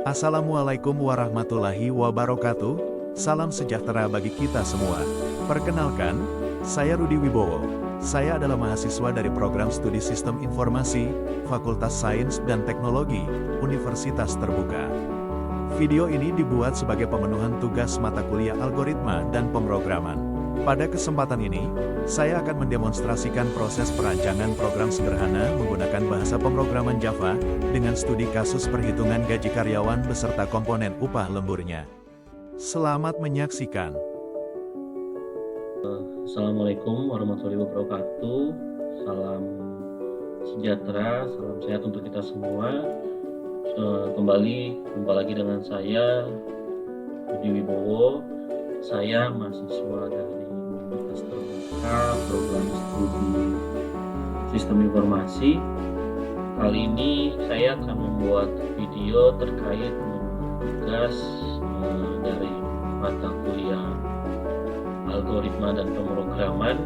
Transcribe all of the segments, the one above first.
Assalamualaikum warahmatullahi wabarakatuh. Salam sejahtera bagi kita semua. Perkenalkan, saya Rudi Wibowo. Saya adalah mahasiswa dari program studi Sistem Informasi, Fakultas Sains dan Teknologi, Universitas Terbuka. Video ini dibuat sebagai pemenuhan tugas mata kuliah algoritma dan pemrograman. Pada kesempatan ini, saya akan mendemonstrasikan proses perancangan program sederhana menggunakan bahasa pemrograman Java dengan studi kasus perhitungan gaji karyawan beserta komponen upah lemburnya. Selamat menyaksikan. Assalamualaikum warahmatullahi wabarakatuh. Salam sejahtera, salam sehat untuk kita semua. Kembali jumpa lagi dengan saya Rudi Wibowo. Saya mahasiswa dari Universitas Terbuka, program studi Sistem Informasi. Kali ini saya akan membuat video terkait tugas dari mata kuliah algoritma dan pemrograman,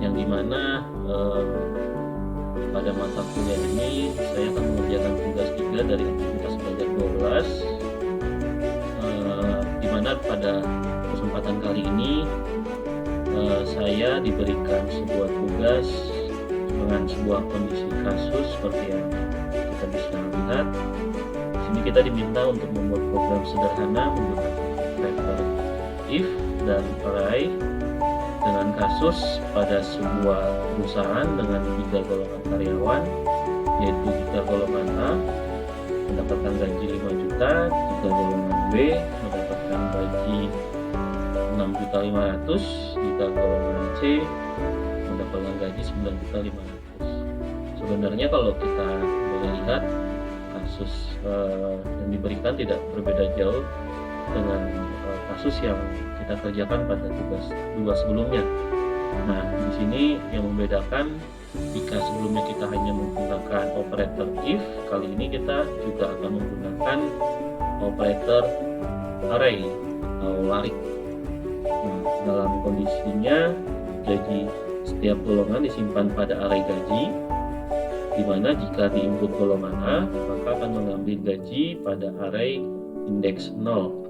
yang dimana pada mata kuliah ini saya akan mengerjakan tugas 3 dari aktivitas belajar 12, dimana pada kesempatan kali ini saya diberikan sebuah tugas dengan sebuah kondisi kasus seperti yang kita bisa lihat. Di sini kita diminta untuk membuat program sederhana menggunakan operator if dan array dengan kasus pada sebuah perusahaan dengan 3 golongan karyawan, yaitu jika golongan A mendapatkan gaji 5 juta, jika golongan B mendapatkan gaji 6.500.000, jika golongan C mendapatkan gaji 9.500.000. Sebenarnya kalau kita boleh lihat, kasus yang diberikan tidak berbeda jauh dengan kasus yang kita kerjakan pada tugas 2 sebelumnya. Nah, di sini yang membedakan, jika sebelumnya kita hanya menggunakan operator if, kali ini kita juga akan menggunakan operator array atau larik. Nah, dalam kondisinya gaji setiap golongan disimpan pada array gaji, di mana jika di input golongan A, maka akan mengambil gaji pada array indeks 0.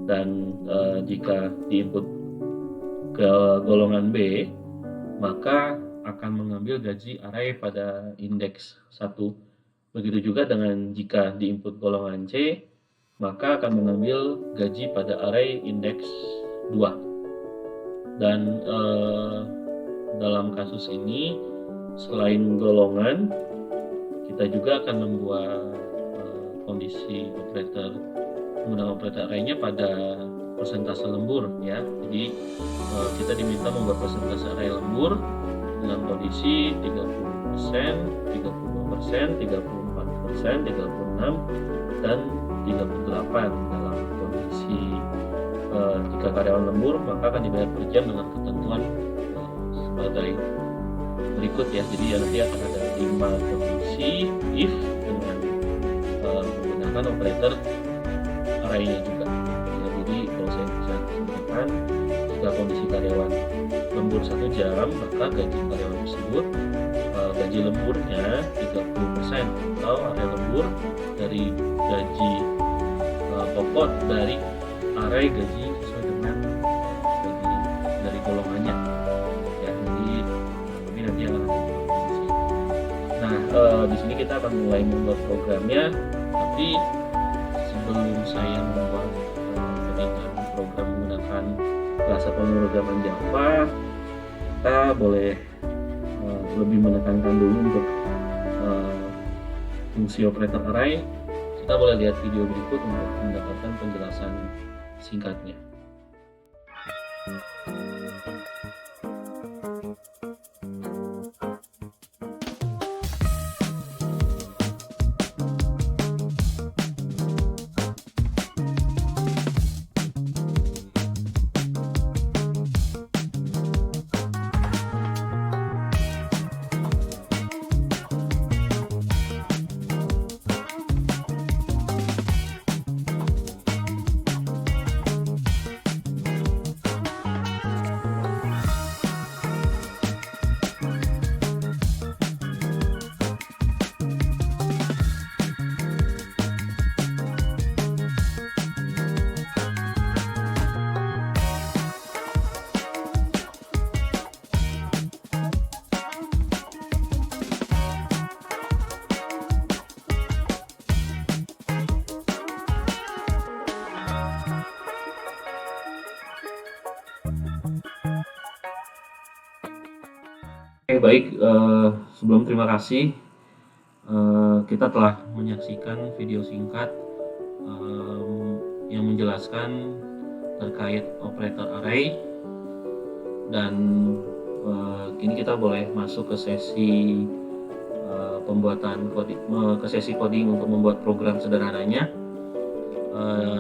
Dan jika di input ke golongan B, maka akan mengambil gaji array pada indeks 1. Begitu juga dengan jika di input golongan C, maka akan mengambil gaji pada array indeks 2. Dan dalam kasus ini, selain golongan, kita juga akan membuat kondisi operator menggunakan operator array-nya pada persentase lembur, ya. Jadi kita diminta membuat persentase array lembur dengan kondisi 30%, 32%, 34%, 36, dan 38. Dalam kondisi jika karyawan lembur, maka akan dibayar per jam dengan ketentuan sebagai berikut, ya. Jadi nanti akan ada 5 kondisi if dengan menggunakan operator array-nya juga. Ya, jadi kalau saya bisa sampaikan, jika kondisi karyawan lembur 1 jam, maka gaji karyawan tersebut gaji lemburnya 30% atau array lembur dari gaji pokok dari array gaji sesuai dengan gaji dari golongannya. Ya, jadi ini nanti akan ada kondisi. Nah, di sini kita akan mulai membuat programnya, tapi sebelum saya membuat penelitian program menggunakan bahasa pemrograman Java, kita boleh lebih menekankan dulu untuk fungsi operator array. Kita boleh lihat video berikut untuk mendapatkan penjelasan singkatnya. baik. Sebelum terima kasih, kita telah menyaksikan video singkat yang menjelaskan terkait operator array, dan kini kita boleh masuk ke sesi pembuatan ke sesi coding untuk membuat program sederhananya.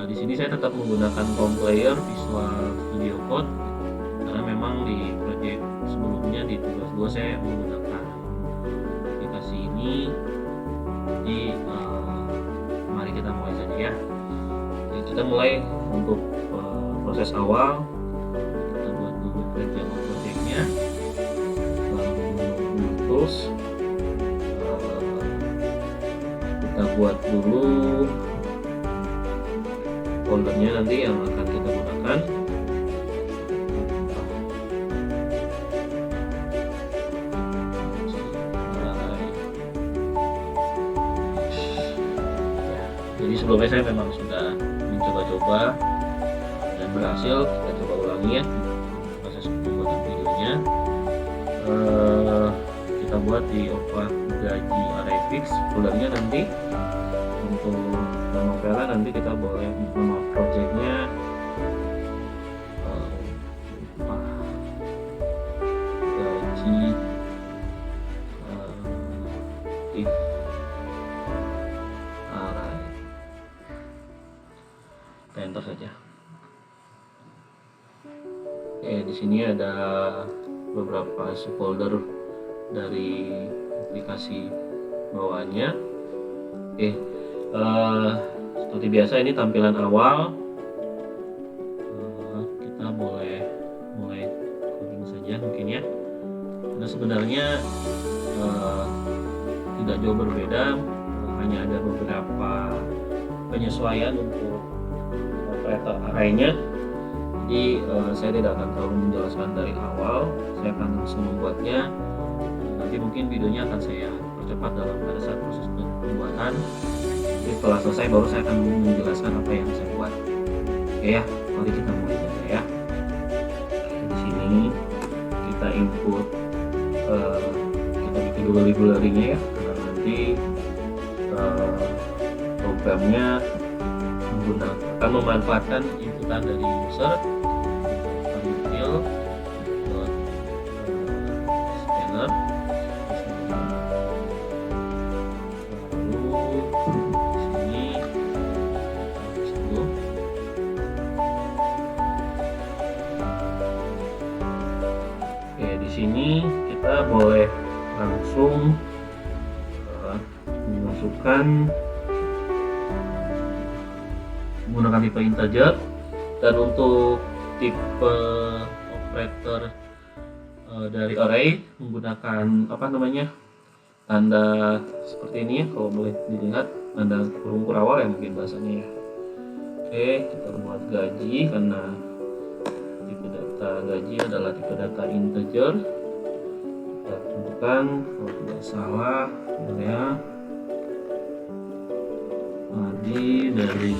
Di sini saya tetap menggunakan compiler Visual Studio Code karena memang di project sebelumnya di tugas 2 saya menggunakan aplikasi ini. Jadi mari kita mulai saja ya. Jadi kita mulai untuk proses awal. Kita buat dulu projectnya, lalu tools, kita buat dulu foldernya nanti yang akan kita gunakan. Jadi sebelumnya saya memang sudah mencoba-coba dan berhasil. Kita coba ulangi ya proses pembuatan videonya. Kita buat di Opah gaji array fix foldernya. Nanti untuk nama file nanti kita boleh nama projectnya Opah gaji if array. Kita enter saja. Oke, di sini ada beberapa subfolder dari aplikasi bawaannya. Oke, seperti biasa ini tampilan awal. Kita boleh mulai coding saja mungkin ya. Nah, sebenarnya tidak jauh berbeda, hanya ada beberapa penyesuaian untuk operator array-nya. Jadi saya tidak akan terlalu menjelaskan dari awal, saya akan langsung membuatnya. Nanti mungkin videonya akan saya percepat pada saat proses pembuatan. Jadi setelah selesai baru saya akan menjelaskan apa yang saya buat. Oke ya, mari kita mulai saja ya. Di sini kita input, kita bikin dulu library-nya ya, karena nanti programnya akan memanfaatkan inputan dari user. Panel scanner, lalu sini dulu. Oke, di sini kita boleh langsung memasukkan menggunakan tipe integer, dan untuk tipe operator dari array menggunakan tanda seperti ini ya, kalau boleh dilihat tanda kurung kurawal ya mungkin bahasanya ya. Oke, kita buat gaji karena tipe data gaji adalah tipe data integer. Kita tentukan kalau tidak salah ya tadi dari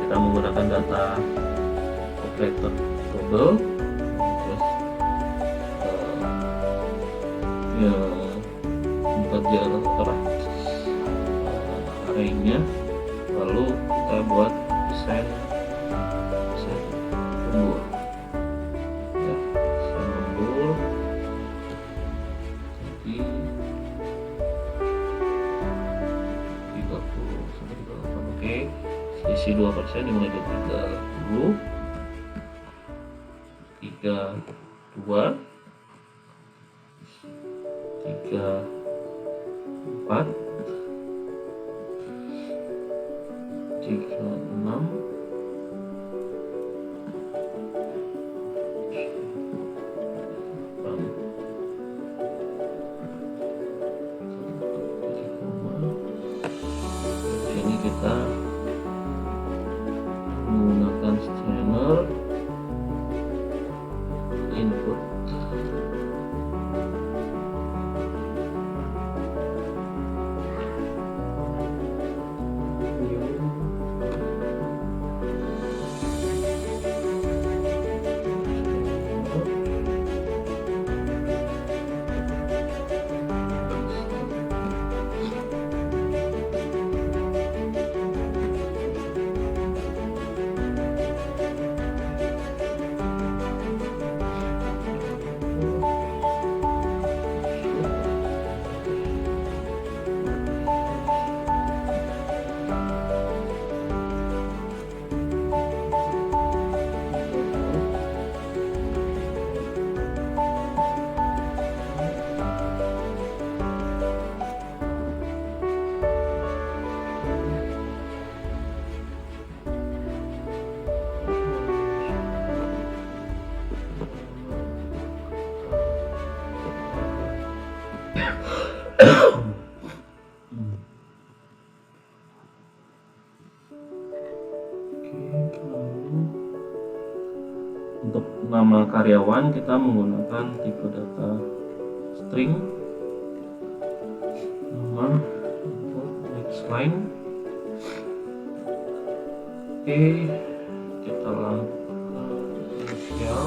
kita menggunakan data operator global, terus integer array-nya, lalu kita buat set lembur ya, set lembur jadi 30 sampai 38. Oke, isi 2% dimulai dari 30, 32, 34, 35, 36 Ini kita menggunakan scanner input. Untuk nama karyawan kita menggunakan tipe data string. Nama, next line. Oke, kita lakukan initial.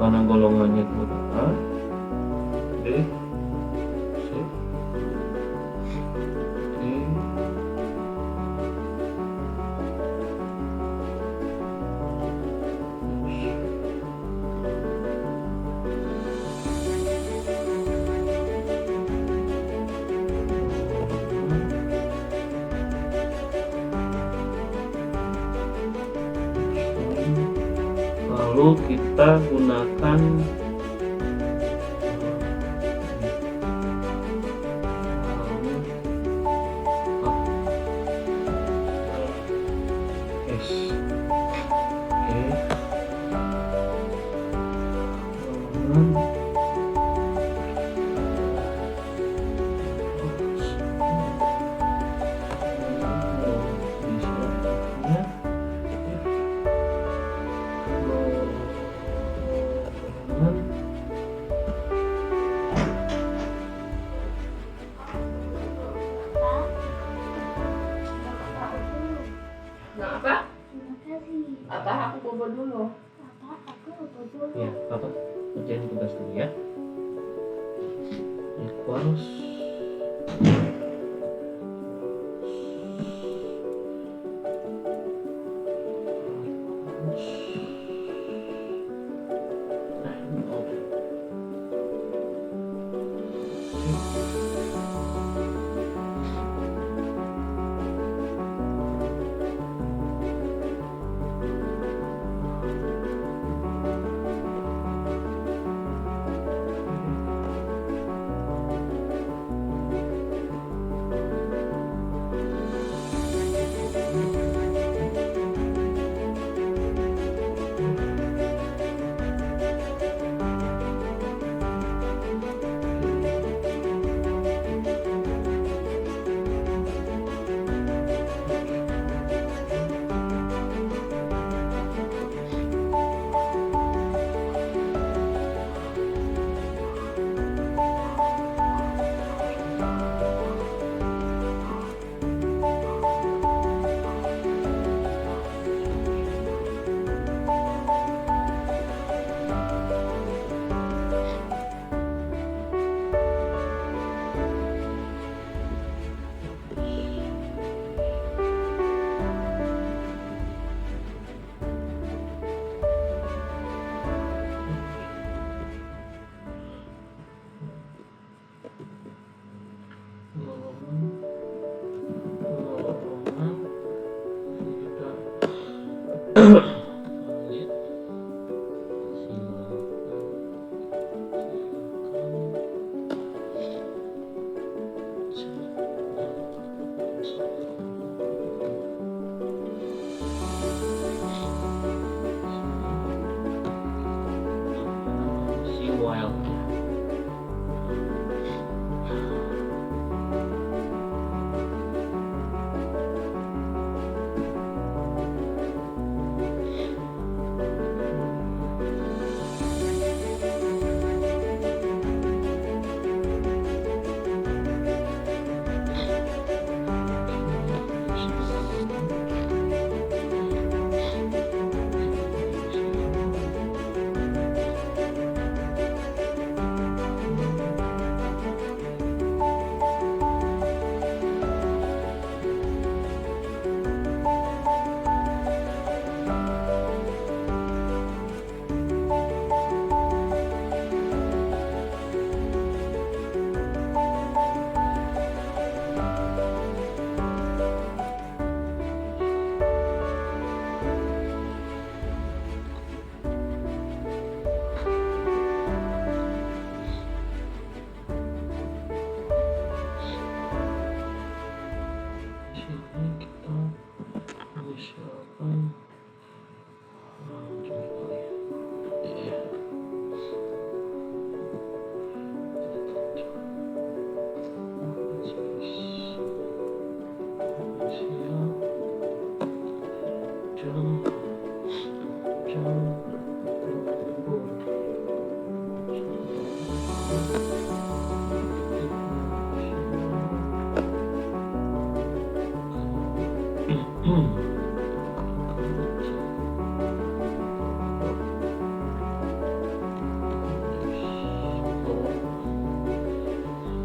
Karena golongannya itu A, B, C, D, lalu kita gunakan Apa aku bobo dulu? ya, Papa kerjain tugas dulu ya. Equals Valid. Silakan. Si wild.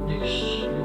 Di sini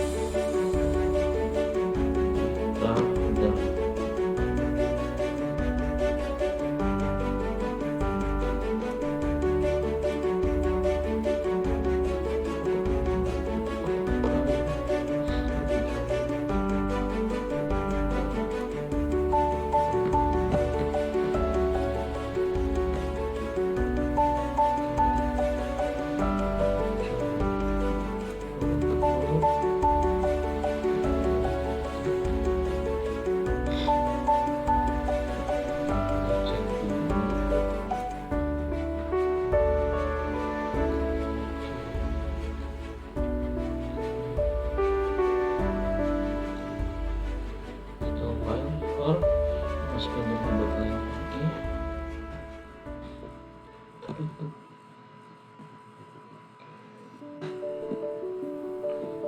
kita misalkan ya.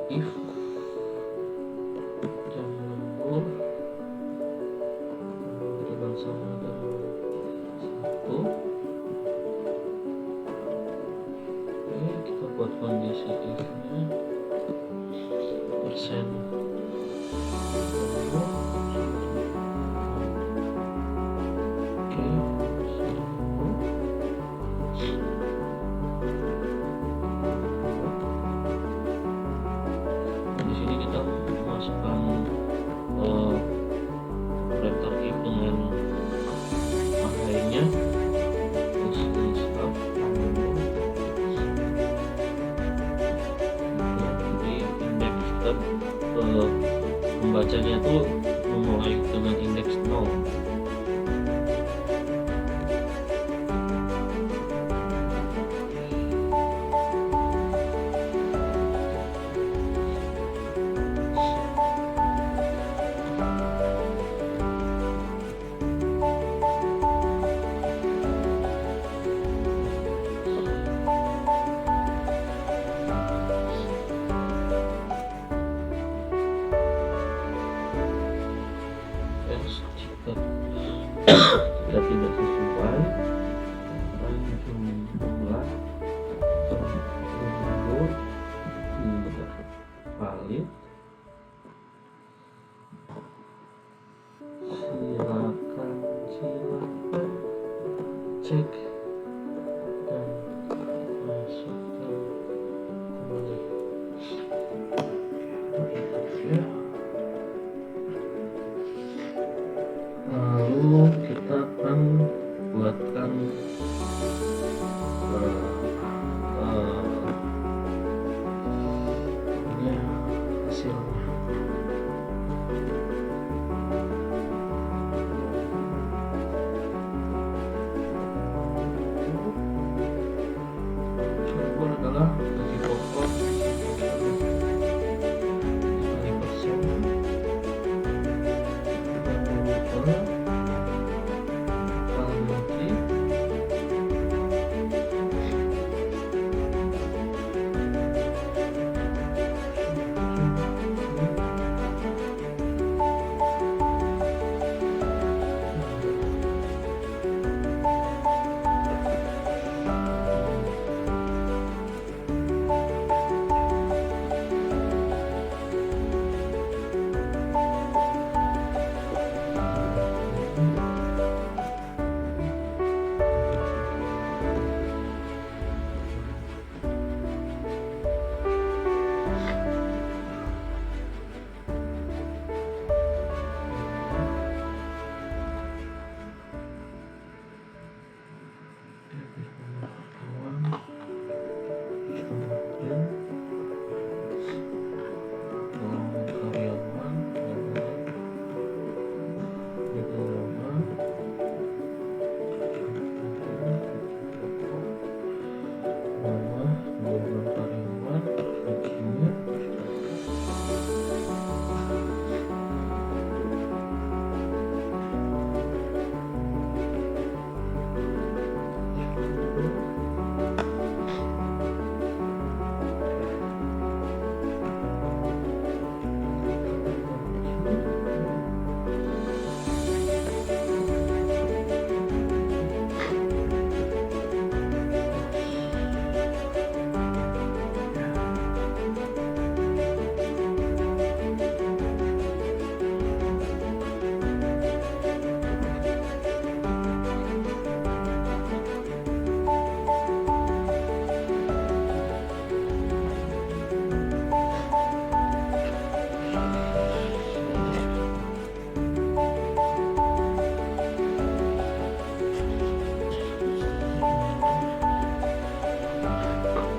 If jam lembur dengan sama dengan 1. Oke, kita buat kondisi if nya Ini hasilnya. Tersebut adalah gaji pokok dikali persen per gaji.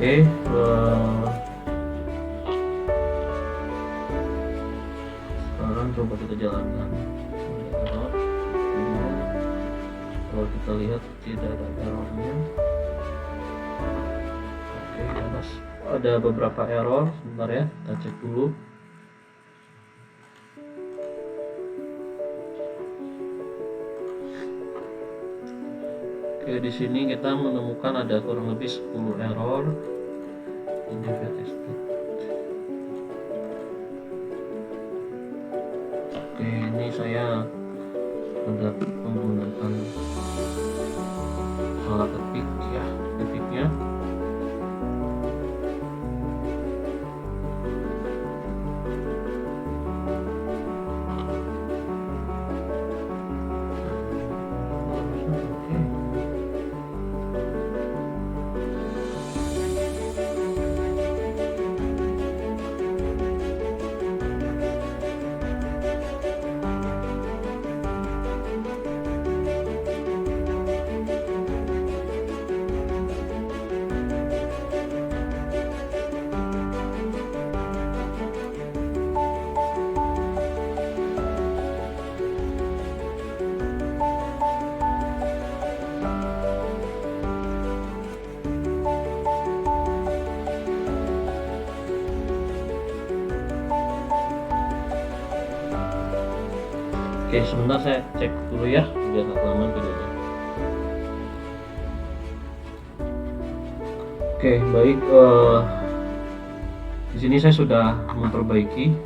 Oke, sekarang coba kita jalankan. Kalau kita lihat tidak ada errornya. Oke, ada beberapa error. Sebentar ya, kita cek dulu. Oke, di sini kita menemukan ada kurang lebih 10 error. Oke, ini saya menggunakan salah ketik ya, ketiknya. Oke, sebentar saya cek dulu ya, biar nggak kelamaan videonya. Oke, baik. Di sini saya sudah memperbaiki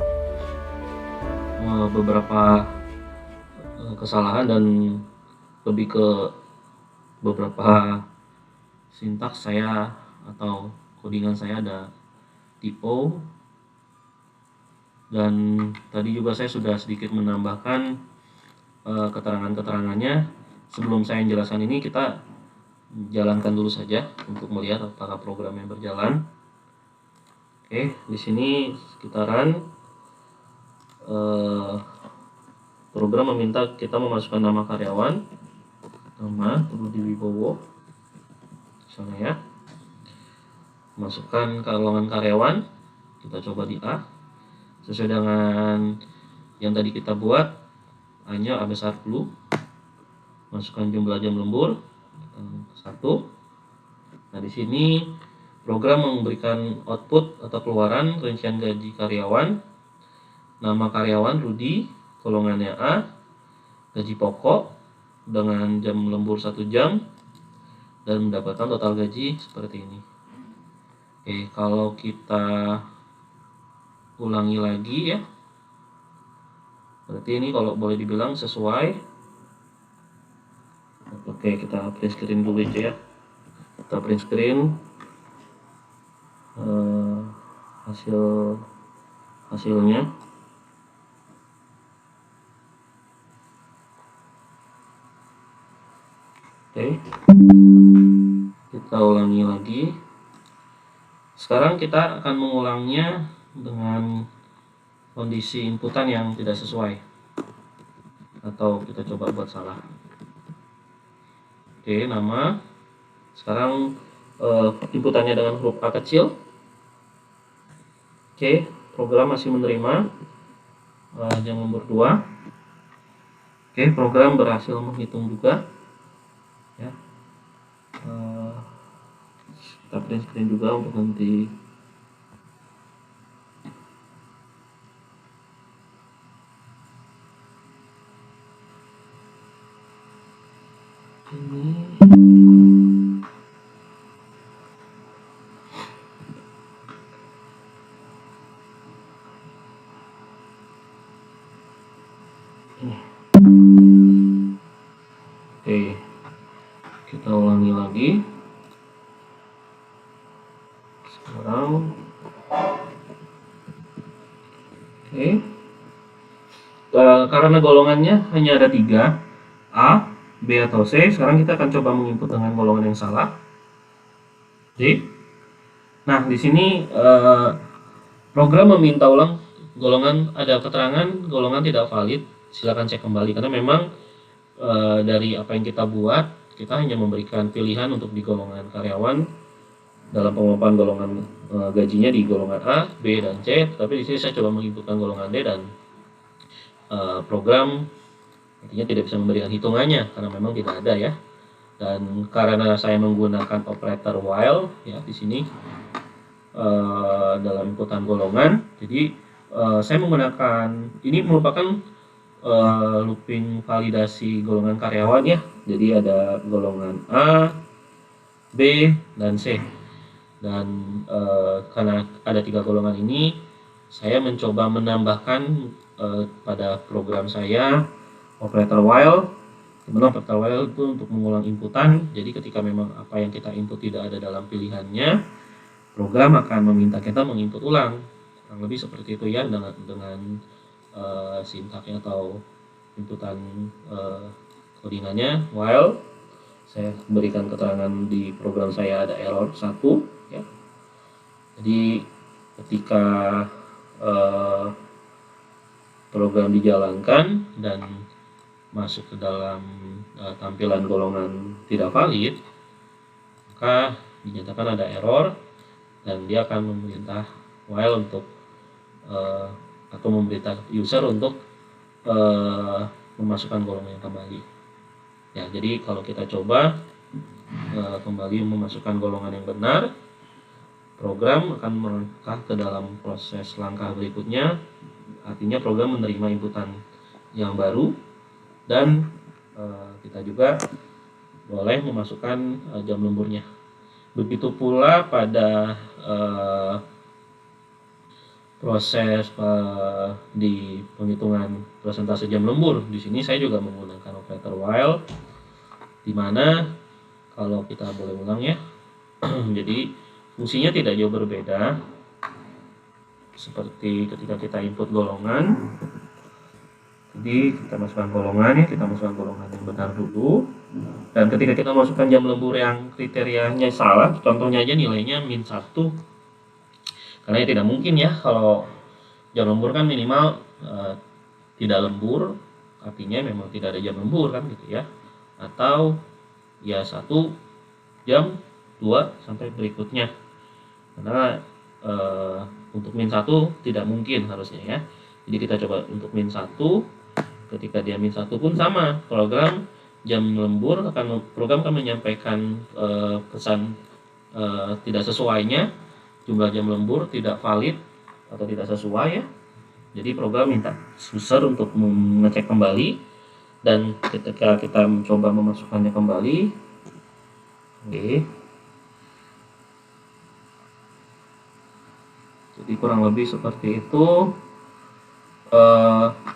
beberapa kesalahan dan lebih ke beberapa sintaks saya atau codingan saya ada typo, dan tadi juga saya sudah sedikit menambahkan keterangan-keterangannya. Sebelum saya menjelaskan ini, kita jalankan dulu saja untuk melihat apakah programnya berjalan. Oke, di sini sekitaran program meminta kita memasukkan nama karyawan, nama Rudi Wibowo. misalnya ya. Masukkan golongan karyawan, kita coba di A. Sesuai dengan yang tadi kita buat, A-nya A besar dulu. Masukkan jumlah jam lembur 1. Nah, di sini program memberikan output atau keluaran rincian gaji karyawan. Nama karyawan Rudi, golongannya A, gaji pokok dengan jam lembur 1 jam, dan mendapatkan total gaji seperti ini. Oke, kalau kita ulangi lagi ya, berarti ini kalau boleh dibilang sesuai. Oke, kita print screen dulu aja ya. Kita print screen hasilnya. Oke, kita ulangi lagi. Sekarang kita akan mengulangnya dengan kondisi inputan yang tidak sesuai, atau kita coba buat salah. Oke, nama. Sekarang inputannya dengan huruf A kecil. Oke, program masih menerima jam lembur 2. Oke, program berhasil menghitung juga ya. Kita print screen juga untuk nanti ini. Oke, kita ulangi lagi. Sekarang oke, karena golongannya hanya ada 3, A, B atau C. Sekarang kita akan coba menginput dengan golongan yang salah, D. Nah, di sini program meminta ulang golongan, ada keterangan golongan tidak valid. Silakan cek kembali, karena memang dari apa yang kita buat, kita hanya memberikan pilihan untuk di golongan karyawan dalam penguapan golongan gajinya di golongan A, B, dan C. Tapi di sini saya coba menginputkan golongan D, dan program artinya tidak bisa memberikan hitungannya karena memang tidak ada ya. Dan karena saya menggunakan operator while ya di sini dalam inputan golongan, jadi saya menggunakan ini merupakan looping validasi golongan karyawan ya. Jadi ada golongan A, B, dan C. Dan karena ada 3 golongan ini, saya mencoba menambahkan pada program saya operator while. Dimana operator while itu untuk mengulang inputan. Jadi ketika memang apa yang kita input tidak ada dalam pilihannya, program akan meminta kita menginput ulang. Kurang lebih seperti itu ya, dengan sintaknya atau inputan codingannya while. Saya berikan keterangan di program saya ada error 1 ya. Jadi ketika program dijalankan dan masuk ke dalam tampilan golongan tidak valid, maka dinyatakan ada error dan dia akan memerintah while untuk atau memberitahu user untuk memasukkan golongan kembali ya. Jadi kalau kita coba kembali memasukkan golongan yang benar, program akan melangkah ke dalam proses langkah berikutnya. Artinya program menerima inputan yang baru, dan kita juga boleh memasukkan jam lemburnya. Begitu pula pada proses di penghitungan persentase jam lembur. Di sini saya juga menggunakan operator while, di mana kalau kita boleh ulang ya, jadi fungsinya tidak jauh berbeda seperti ketika kita input golongan. Jadi kita masukkan golongan ya, kita masukkan golongan yang benar dulu, dan ketika kita masukkan jam lembur yang kriterianya salah, contohnya aja nilainya -1, karena ya tidak mungkin ya kalau jam lembur kan minimal tidak lembur, artinya memang tidak ada jam lembur kan gitu ya, atau ya 1 jam 2 sampai berikutnya. Karena untuk min 1 tidak mungkin harusnya ya. Jadi kita coba untuk min 1. Ketika dia min 1 pun sama, program jam lembur akan menyampaikan pesan tidak sesuainya, jumlah jam lembur tidak valid atau tidak sesuai ya. Jadi program minta user untuk mengecek kembali, dan ketika kita mencoba memasukkannya kembali, oke. Jadi kurang lebih seperti itu.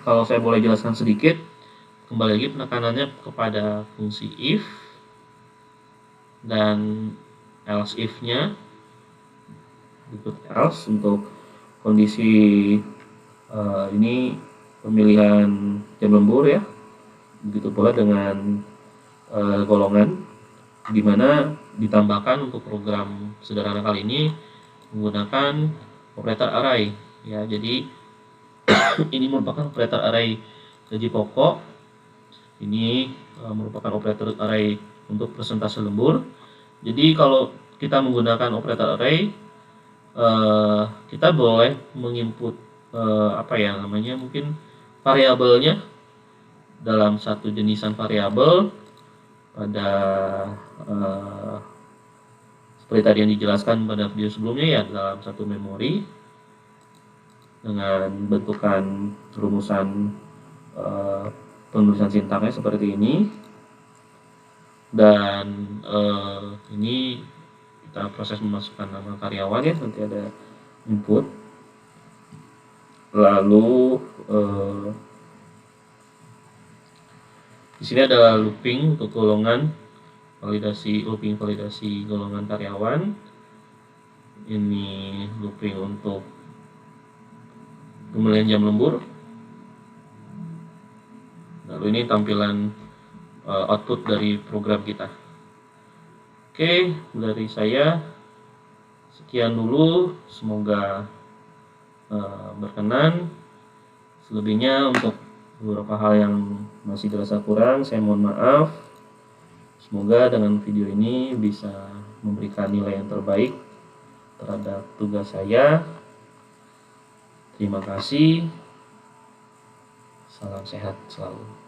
Kalau saya boleh jelaskan sedikit, kembali lagi penekanannya kepada fungsi if dan else if-nya. Berikut else untuk kondisi ini pemilihan jam lembur ya. Begitu pula dengan golongan, di mana ditambahkan untuk program sederhana kali ini menggunakan operator array ya. Jadi ini merupakan operator array gaji pokok. Ini merupakan operator array untuk persentase lembur. Jadi kalau kita menggunakan operator array, kita boleh menginput mungkin variabelnya dalam satu jenisan variabel pada seperti tadi yang dijelaskan pada video sebelumnya ya, dalam satu memori dengan bentukan rumusan penulisan sintaknya seperti ini. Dan ini kita proses memasukkan nama karyawan ya, nanti ada input. Lalu di sini ada looping untuk golongan looping validasi golongan karyawan. Ini looping untuk pemilihan jam lembur. Lalu ini tampilan output dari program kita. Oke, dari saya sekian dulu, semoga berkenan. Selebihnya untuk beberapa hal yang masih terasa kurang, saya mohon maaf. Semoga dengan video ini bisa memberikan nilai yang terbaik terhadap tugas saya. Terima kasih. Salam sehat selalu.